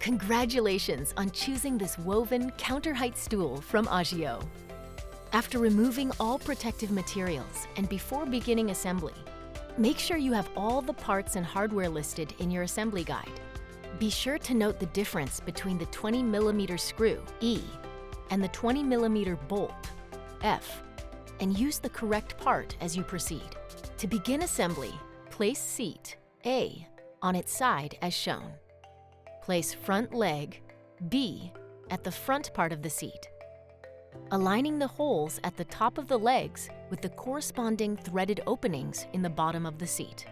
Congratulations on choosing this woven counter-height stool from Agio. After removing all protective materials and before beginning assembly, make sure you have all the parts and hardware listed in your assembly guide. Be sure to note the difference between the 20mm screw, E, and the 20mm bolt, F, and use the correct part as you proceed. To begin assembly, place seat, A, on its side as shown. Place front leg, B, at the front part of the seat, aligning the holes at the top of the legs with the corresponding threaded openings in the bottom of the seat.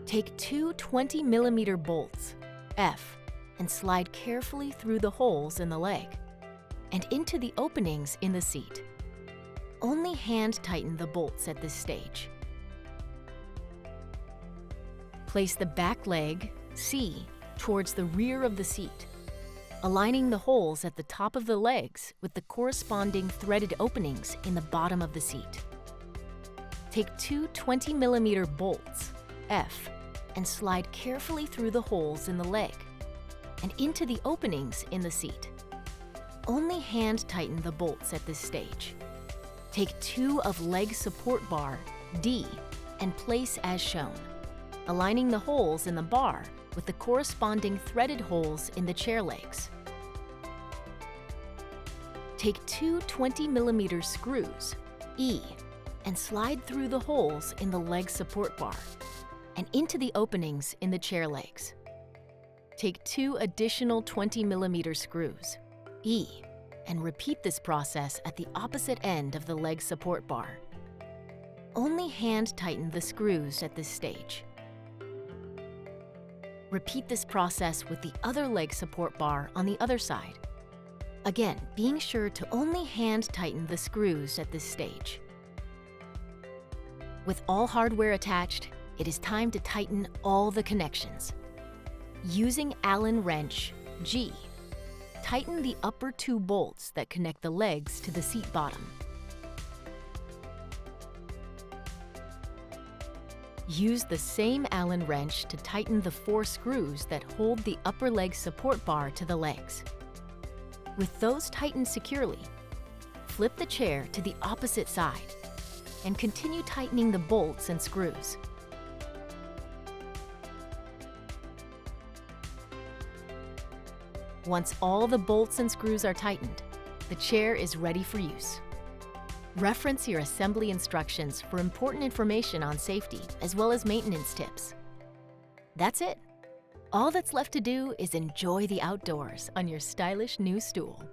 Take two 20mm bolts, F, and slide carefully through the holes in the leg and into the openings in the seat. Only hand tighten the bolts at this stage. Place the back leg, C, towards the rear of the seat, aligning the holes at the top of the legs with the corresponding threaded openings in the bottom of the seat. Take two 20mm bolts, F, and slide carefully through the holes in the leg and into the openings in the seat. Only hand tighten the bolts at this stage. Take two of leg support bar, D, and place as shown, aligning the holes in the bar with the corresponding threaded holes in the chair legs. Take two 20mm screws, E, and slide through the holes in the leg support bar and into the openings in the chair legs. Take two additional 20mm screws, E, and repeat this process at the opposite end of the leg support bar. Only hand tighten the screws at this stage. Repeat this process with the other leg support bar on the other side. Again, being sure to only hand tighten the screws at this stage. With all hardware attached, it is time to tighten all the connections. Using Allen wrench, G, tighten the upper two bolts that connect the legs to the seat bottom. Use the same Allen wrench to tighten the four screws that hold the upper leg support bar to the legs. With those tightened securely, flip the chair to the opposite side and continue tightening the bolts and screws. Once all the bolts and screws are tightened, the chair is ready for use. Reference your assembly instructions for important information on safety as well as maintenance tips. That's it. All that's left to do is enjoy the outdoors on your stylish new stool.